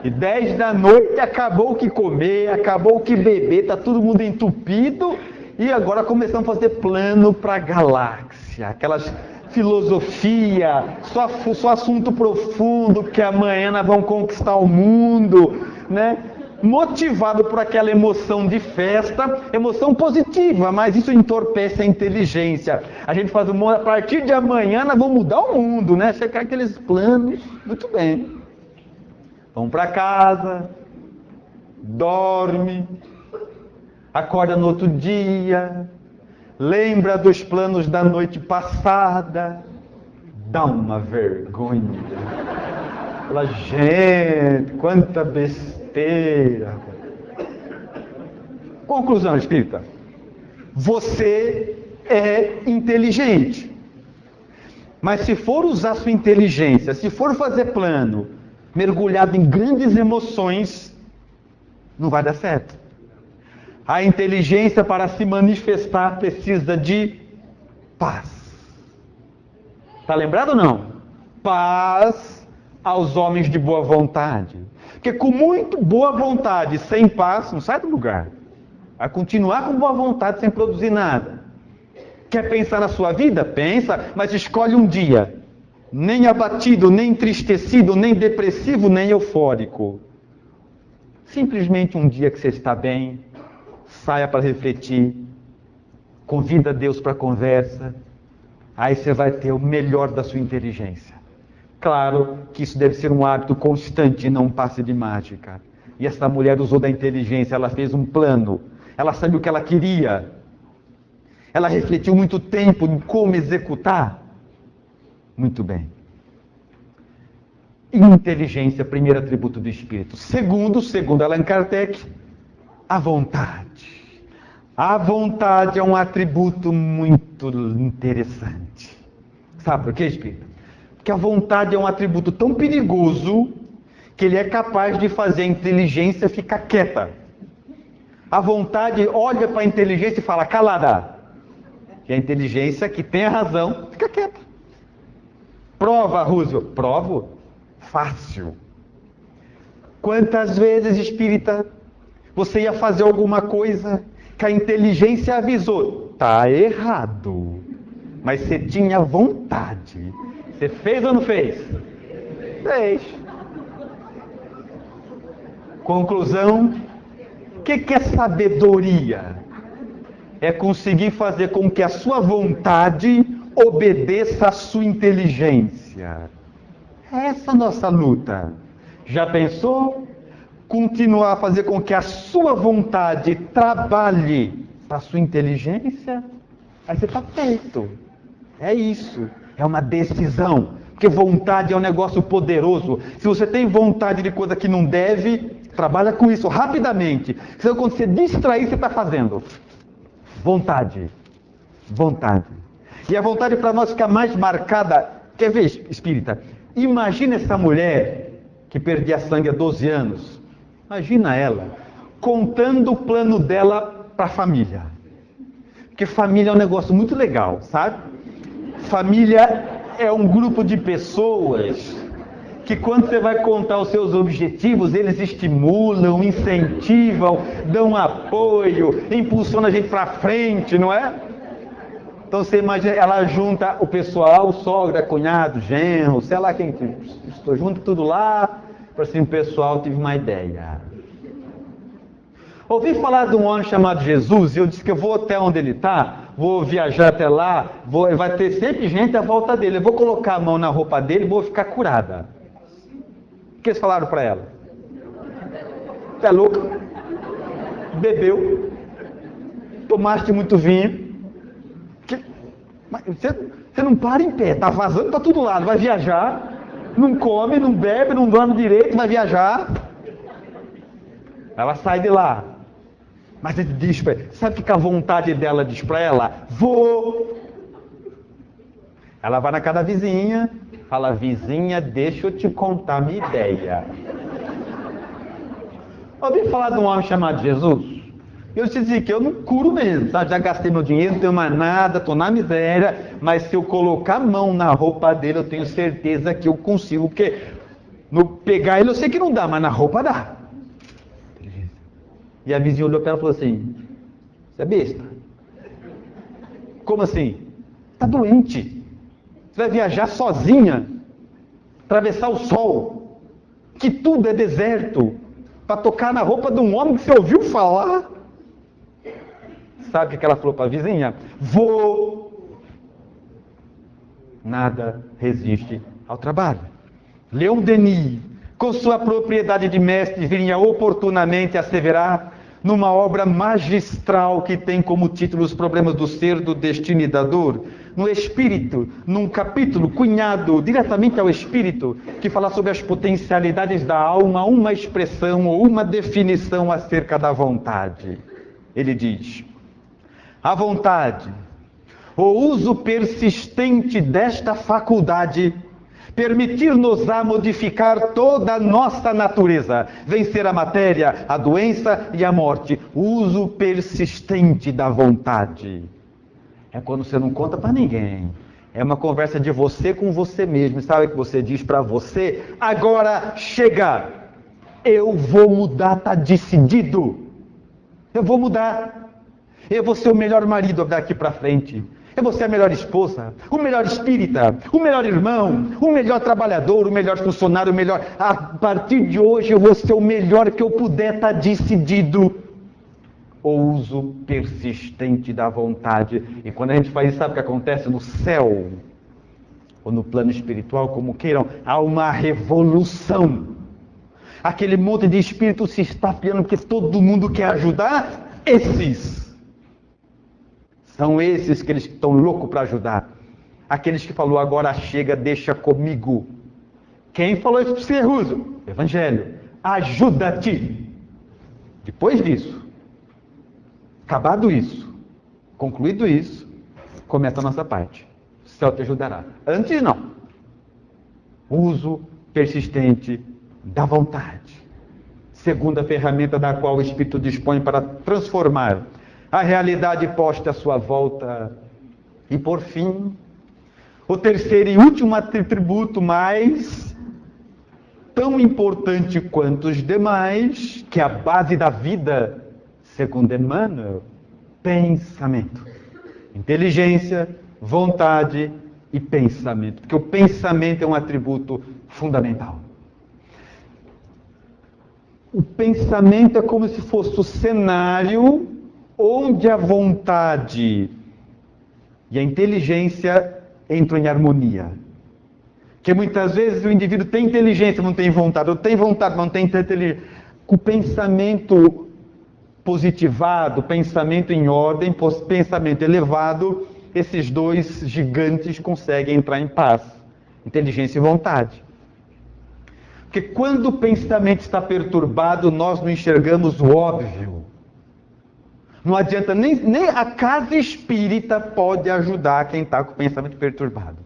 E 10 da noite acabou o que comer, acabou o que beber, tá todo mundo entupido. E agora começamos a fazer plano para a galáxia. Aquelas filosofia, só assunto profundo, que amanhã nós vamos conquistar o mundo, né? Motivado por aquela emoção de festa, emoção positiva, mas isso entorpece a inteligência. A gente faz a partir de amanhã nós vamos mudar o mundo, né? Checar aqueles planos, muito bem. Vamos para casa, dorme, acorda no outro dia, lembra dos planos da noite passada, dá uma vergonha. Fala, gente, quanta besteira. Conclusão, espírita. Você é inteligente. Mas se for usar sua inteligência, se for fazer plano, mergulhado em grandes emoções, não vai dar certo. A inteligência, para se manifestar, precisa de paz. Está lembrado ou não? Paz aos homens de boa vontade. Porque com muito boa vontade, sem paz, não sai do lugar. Vai continuar com boa vontade, sem produzir nada. Quer pensar na sua vida? Pensa, mas escolhe um dia. Nem abatido, nem entristecido, nem depressivo, nem eufórico. Simplesmente um dia que você está bem, saia para refletir, convida Deus para a conversa, aí você vai ter o melhor da sua inteligência. Claro que isso deve ser um hábito constante e não um passe de mágica. E essa mulher usou da inteligência, ela fez um plano, ela sabia o que ela queria, ela refletiu muito tempo em como executar. Muito bem. Inteligência, primeiro atributo do espírito. Segundo Allan Kardec, a vontade. A vontade é um atributo muito interessante. Sabe por quê, espírito? Porque a vontade é um atributo tão perigoso que ele é capaz de fazer a inteligência ficar quieta. A vontade olha para a inteligência e fala, calada. E a inteligência, que tem a razão, fica quieta. Prova, Roosevelt. Provo? Fácil. Quantas vezes, espírita, você ia fazer alguma coisa que a inteligência avisou? Tá errado. Mas você tinha vontade. Você fez ou não fez? Fez. Conclusão. O que é sabedoria? É conseguir fazer com que a sua vontade obedeça à sua inteligência. Essa é a nossa luta. Já pensou? Continuar a fazer com que a sua vontade trabalhe para a sua inteligência? Aí você está feito. É isso. É uma decisão. Porque vontade é um negócio poderoso. Se você tem vontade de coisa que não deve, trabalha com isso rapidamente. Senão, quando você distrair, você está fazendo. Vontade. Vontade. E a vontade para nós fica mais marcada. Quer ver, espírita? Imagina essa mulher que perdia sangue há 12 anos. Imagina ela contando o plano dela para a família. Porque família é um negócio muito legal, sabe? Família é um grupo de pessoas que quando você vai contar os seus objetivos, eles estimulam, incentivam, dão apoio, impulsionam a gente para frente, não é? Então você imagina, ela junta o pessoal, sogra, cunhado, genro, sei lá quem, estou junto tudo lá, para assim o pessoal tive uma ideia. Ouvi falar de um homem chamado Jesus, e eu disse que eu vou até onde ele está, vou viajar até lá, vai ter sempre gente à volta dele, eu vou colocar a mão na roupa dele e vou ficar curada. O que eles falaram para ela? Você é louca? Bebeu, tomaste muito vinho, você não para em pé, está vazando para todo lado, vai viajar, não come, não bebe, não dorme direito, vai viajar. Ela sai de lá. Mas ele diz para ela, sabe o que a vontade dela diz para ela? Vou. Ela vai na casa da vizinha, fala, vizinha, deixa eu te contar a minha ideia. Ouvi falar de um homem chamado Jesus? Eu te disse que eu não curo mesmo, sabe? Já gastei meu dinheiro, não tenho mais nada, estou na miséria, mas se eu colocar a mão na roupa dele, eu tenho certeza que eu consigo, porque no pegar ele eu sei que não dá, mas na roupa dá. E a vizinha olhou para ela e falou assim, você é besta? Como assim? Está doente. Você vai viajar sozinha, atravessar o sol, que tudo é deserto, para tocar na roupa de um homem que você ouviu falar. Sabe o que ela falou para a vizinha? Vou. Nada resiste ao trabalho. Leon Denis, com sua propriedade de mestre, vinha oportunamente asseverar, numa obra magistral que tem como título Os Problemas do Ser, do Destino e da Dor, no Espírito, num capítulo cunhado diretamente ao Espírito, que fala sobre as potencialidades da alma, uma expressão ou uma definição acerca da vontade. Ele diz, a vontade, o uso persistente desta faculdade, permitir-nos-á modificar toda a nossa natureza, vencer a matéria, a doença e a morte. O uso persistente da vontade. É quando você não conta para ninguém. É uma conversa de você com você mesmo. Sabe o que você diz para você? Agora chega! Eu vou mudar, está decidido. Eu vou mudar. Eu vou ser o melhor marido daqui para frente. Eu vou ser a melhor esposa, o melhor espírita, o melhor irmão, o melhor trabalhador, o melhor funcionário, o melhor... A partir de hoje eu vou ser o melhor que eu puder, está decidido. O uso persistente da vontade. E quando a gente faz isso, sabe o que acontece no céu? Ou no plano espiritual, como queiram, há uma revolução. Aquele monte de espíritos se estapeando porque todo mundo quer ajudar. São esses que eles estão loucos para ajudar. Aqueles que falou, agora chega, deixa comigo. Quem falou isso para você, Ruso? Evangelho. Ajuda-te. Depois disso, acabado isso, concluído isso, começa a nossa parte. O céu te ajudará. Antes não. Uso persistente da vontade. Segunda ferramenta da qual o Espírito dispõe para transformar a realidade posta à sua volta. E por fim, o terceiro e último atributo, mais tão importante quanto os demais, que é a base da vida, segundo Emmanuel, pensamento. Inteligência, vontade e pensamento. Porque o pensamento é um atributo fundamental. O pensamento é como se fosse o cenário onde a vontade e a inteligência entram em harmonia. Porque muitas vezes o indivíduo tem inteligência, não tem vontade, ou tem vontade, mas não tem inteligência. O pensamento positivado, pensamento em ordem, pensamento elevado, esses dois gigantes conseguem entrar em paz: inteligência e vontade. Porque quando o pensamento está perturbado, nós não enxergamos o óbvio. Não adianta, nem a casa espírita pode ajudar quem está com o pensamento perturbado.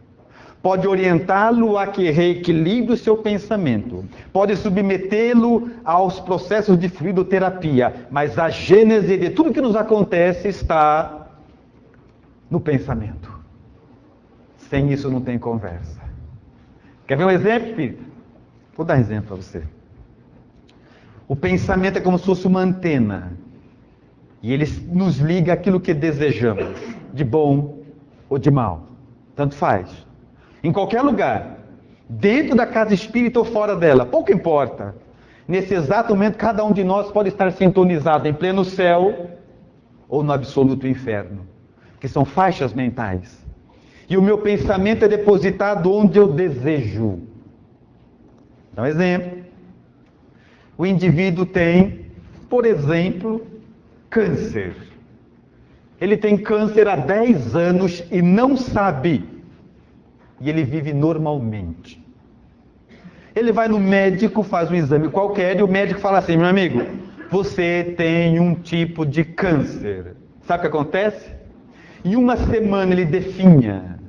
Pode orientá-lo a que reequilibre o seu pensamento. Pode submetê-lo aos processos de fluidoterapia. Mas a gênese de tudo que nos acontece está no pensamento. Sem isso não tem conversa. Quer ver um exemplo, espírita? Vou dar um exemplo para você. O pensamento é como se fosse uma antena. E ele nos liga aquilo que desejamos, de bom ou de mal. Tanto faz. Em qualquer lugar, dentro da casa espírita ou fora dela, pouco importa. Nesse exato momento, cada um de nós pode estar sintonizado em pleno céu ou no absoluto inferno. Que são faixas mentais. E o meu pensamento é depositado onde eu desejo. Dá um exemplo. O indivíduo tem, por exemplo, câncer. Ele tem câncer há 10 anos e não sabe. E ele vive normalmente. Ele vai no médico, faz um exame qualquer e o médico fala assim: meu amigo, você tem um tipo de câncer. Sabe o que acontece? Em uma semana ele definha.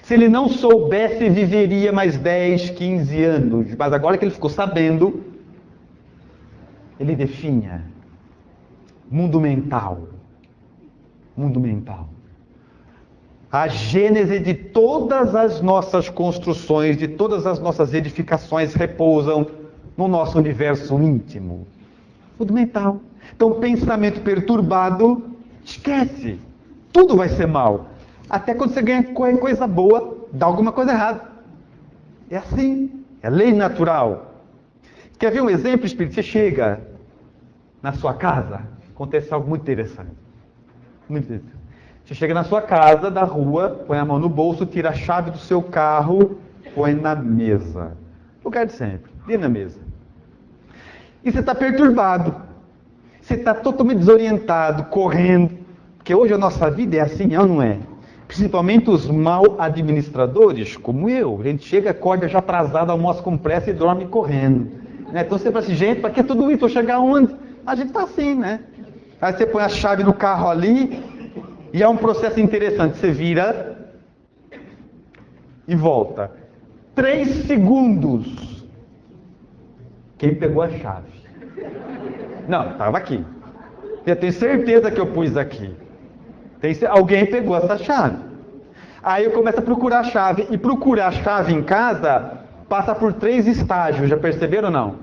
Se ele não soubesse, viveria mais 10, 15 anos. Mas agora que ele ficou sabendo, ele definha. Mundo mental. Mundo mental. A gênese de todas as nossas construções, de todas as nossas edificações repousam no nosso universo íntimo. Mundo mental. Então, pensamento perturbado, esquece. Tudo vai ser mal. Até quando você ganha coisa boa, dá alguma coisa errada. É assim. É lei natural. Quer ver um exemplo, espírito? Você chega na sua casa, acontece algo muito interessante. Muito interessante. Você chega na sua casa, da rua, põe a mão no bolso, tira a chave do seu carro, põe na mesa. Lugar de sempre, ali na mesa. E você está perturbado. Você está totalmente desorientado, correndo. Porque hoje a nossa vida é assim, é ou não é? Principalmente os mal administradores, como eu. A gente chega, acorda já atrasado, almoça com pressa e dorme correndo. Né? Então você fala assim: gente, para que tudo isso? Vou chegar onde? A gente está assim, né? Aí você põe a chave no carro ali, e é um processo interessante. Você vira e volta. 3 segundos. Quem pegou a chave? Não, estava aqui. Eu tenho certeza que eu pus aqui. Alguém pegou essa chave. Aí eu começo a procurar a chave. E procurar a chave em casa passa por 3 estágios. Já perceberam ou não?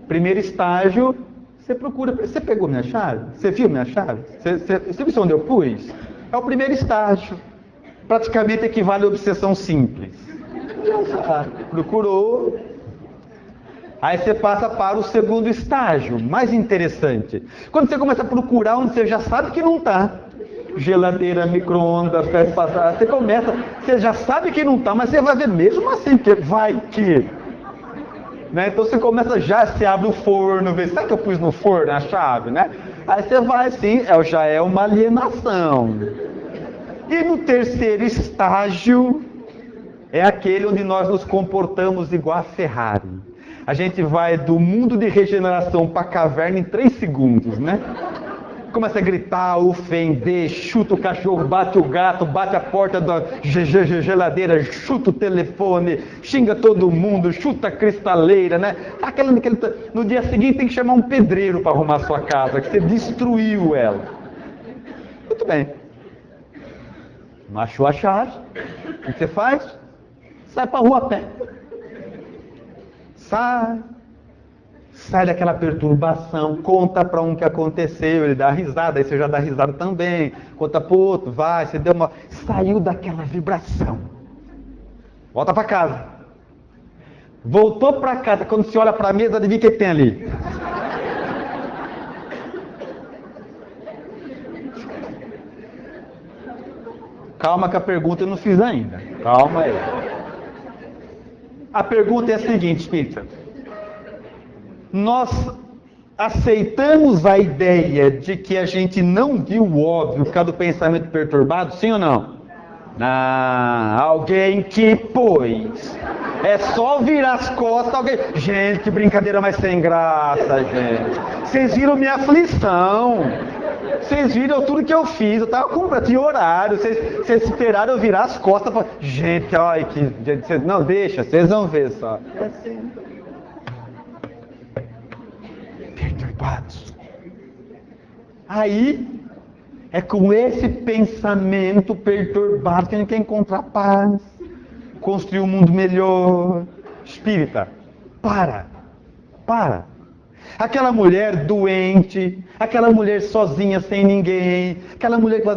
Primeiro estágio, você procura. Você pegou minha chave? Você viu minha chave? Você viu onde eu pus? É o primeiro estágio. Praticamente equivale a obsessão simples. Procurou. Aí você passa para o segundo estágio, mais interessante. Quando você começa a procurar onde você já sabe que não está. Geladeira, micro-ondas, você já sabe que não está, mas você vai ver mesmo assim, que vai que. Né? Então você começa, você abre o forno, vê, sabe que eu pus no forno a chave, né? Aí você vai assim, já é uma alienação. E no terceiro estágio, é aquele onde nós nos comportamos igual a Ferrari. A gente vai do mundo de regeneração para a caverna em 3 segundos, né? Começa a gritar, ofender, chuta o cachorro, bate o gato, bate a porta da geladeira, chuta o telefone, xinga todo mundo, chuta a cristaleira, né? No dia seguinte tem que chamar um pedreiro para arrumar a sua casa, que você destruiu ela. Muito bem. Não achou a chave? O que você faz? Sai para a rua a pé. Sai daquela perturbação, conta para um que aconteceu, ele dá risada, aí você já dá risada também, conta para o outro, vai, saiu daquela vibração. Volta para casa. Voltou para casa, quando você olha para a mesa, adivinha o que tem ali? Calma que a pergunta eu não fiz ainda. Calma aí. A pergunta é a seguinte, espírita. aceitamos a ideia de que a gente não viu o óbvio por causa do pensamento perturbado, sim ou não? Alguém que, pois, é só virar as costas, alguém... Gente, que brincadeira mais sem graça, gente. Vocês viram minha aflição. Vocês viram tudo que eu fiz. Eu tava tinha horário. Vocês esperaram eu virar as costas. Pra... Gente, olha que... Não, deixa, vocês vão ver só. É assim. Perturbados. Aí... é com esse pensamento perturbado que a gente quer encontrar paz, construir um mundo melhor. Espírita, para. Aquela mulher doente, aquela mulher sozinha, sem ninguém, aquela mulher que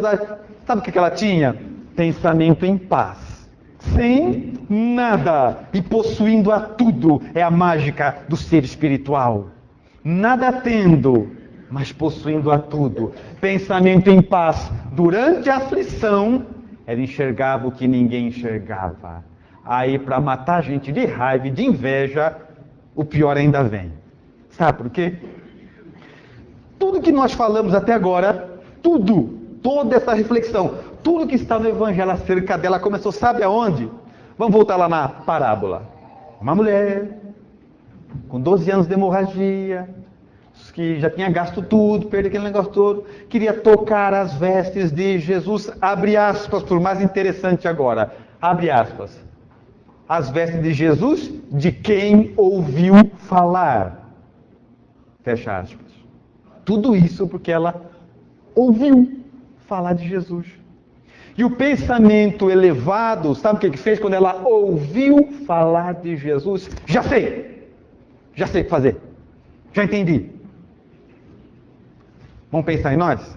sabe o que ela tinha? Pensamento em paz, sem nada, e possuindo a tudo. É a mágica do ser espiritual. Nada tendo, mas possuindo a tudo. Pensamento em paz. Durante a aflição, ela enxergava o que ninguém enxergava. Aí, para matar a gente de raiva e de inveja, o pior ainda vem. Sabe por quê? Tudo que nós falamos até agora, toda essa reflexão, tudo que está no Evangelho acerca dela começou, sabe aonde? Vamos voltar lá na parábola. Uma mulher, com 12 anos de hemorragia, que já tinha gasto tudo, perdeu aquele negócio todo, queria tocar as vestes de Jesus, abre aspas, por mais interessante agora, abre aspas, as vestes de Jesus, de quem ouviu falar, fecha aspas. Tudo isso porque ela ouviu falar de Jesus. E o pensamento elevado, sabe o que fez quando ela ouviu falar de Jesus? Já sei o que fazer, já entendi. Vamos pensar em nós?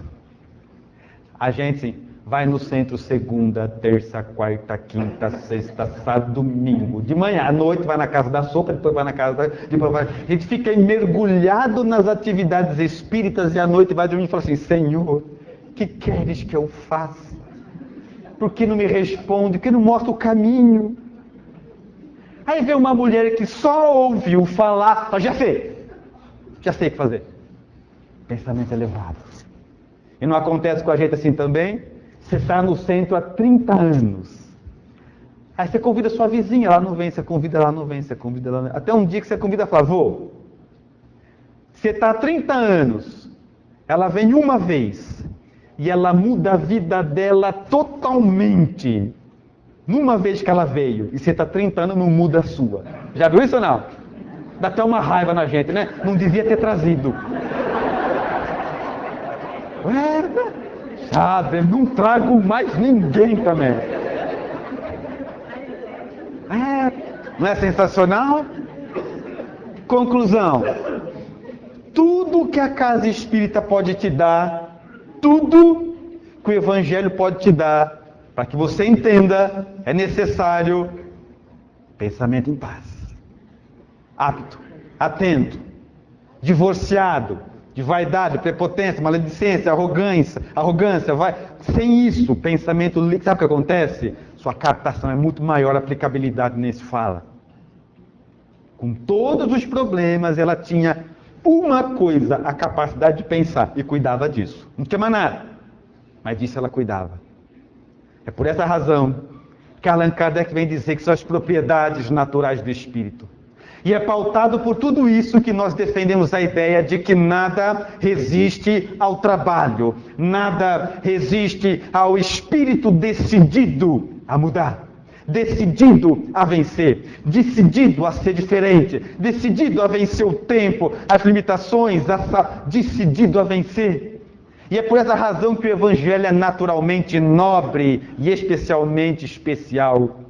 A gente vai no centro segunda, terça, quarta, quinta, sexta, sábado, domingo. De manhã, à noite vai na casa da sopa, depois vai na casa da... A gente fica mergulhado nas atividades espíritas e à noite vai dormir e fala assim: Senhor, o que queres que eu faça? Por que não me responde? Por que não mostra o caminho? Aí vem uma mulher que só ouviu falar, fala: já sei o que fazer. Pensamento elevado. E não acontece com a gente assim também? Você está no centro há 30 anos. Aí você convida sua vizinha, ela não vem, você convida, ela não vem, você convida, ela não vem. Até um dia que você convida, fala: vou. Você está há 30 anos, ela vem uma vez, e ela muda a vida dela totalmente. Numa vez que ela veio, e você está 30 anos, não muda a sua. Já viu isso ou não? Dá até uma raiva na gente, né? Não devia ter trazido. Sabe, não trago mais ninguém também. Não é sensacional? Conclusão: tudo que a casa espírita pode te dar, tudo que o Evangelho pode te dar, para que você entenda, é necessário pensamento em paz, apto, atento, divorciado de vaidade, prepotência, maledicência, arrogância, vai. Sem isso, pensamento, sabe o que acontece? Sua captação é muito maior, a aplicabilidade nesse fala. Com todos os problemas, ela tinha uma coisa, a capacidade de pensar, e cuidava disso. Não tinha mais nada, mas disso ela cuidava. É por essa razão que Allan Kardec vem dizer que são as propriedades naturais do espírito. E é pautado por tudo isso que nós defendemos a ideia de que nada resiste ao trabalho, nada resiste ao espírito decidido a mudar, decidido a vencer, decidido a ser diferente, decidido a vencer o tempo, as limitações, decidido a vencer. E é por essa razão que o Evangelho é naturalmente nobre e especialmente especial.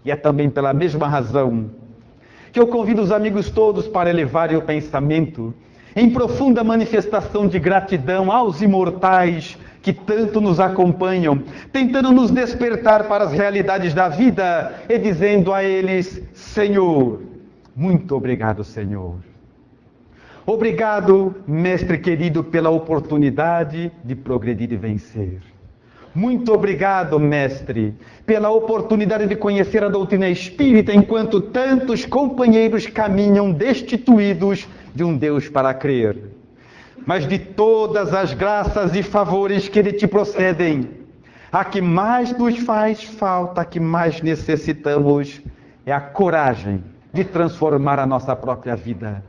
E é também pela mesma razão que eu convido os amigos todos para elevarem o pensamento em profunda manifestação de gratidão aos imortais que tanto nos acompanham, tentando nos despertar para as realidades da vida e dizendo a eles: Senhor, muito obrigado, Senhor. Obrigado, mestre querido, pela oportunidade de progredir e vencer. Muito obrigado, mestre, pela oportunidade de conhecer a doutrina espírita enquanto tantos companheiros caminham destituídos de um Deus para crer. mas de todas as graças e favores que de ti procedem, a que mais nos faz falta, a que mais necessitamos, é a coragem de transformar a nossa própria vida,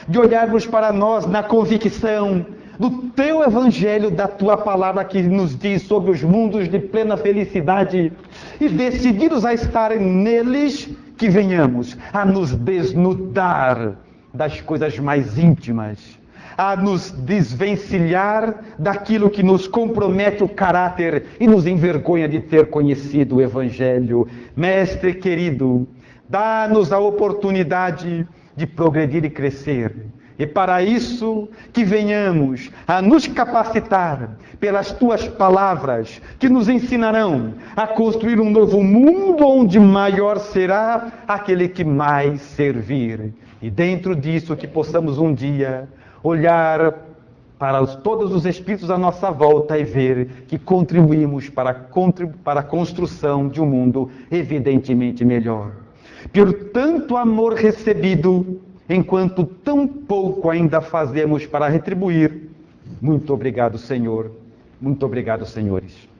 de olharmos para nós na convicção do teu evangelho, da tua palavra que nos diz sobre os mundos de plena felicidade, e decididos a estar neles, que venhamos a nos desnudar das coisas mais íntimas, a nos desvencilhar daquilo que nos compromete o caráter e nos envergonha de ter conhecido o evangelho. Mestre querido, dá-nos a oportunidade de progredir e crescer. E para isso que venhamos a nos capacitar pelas tuas palavras, que nos ensinarão a construir um novo mundo onde maior será aquele que mais servir. E dentro disso que possamos um dia olhar para todos os espíritos à nossa volta e ver que contribuímos para a construção de um mundo evidentemente melhor. Por tanto amor recebido, enquanto tão pouco ainda fazemos para retribuir. Muito obrigado, Senhor. Muito obrigado, senhores.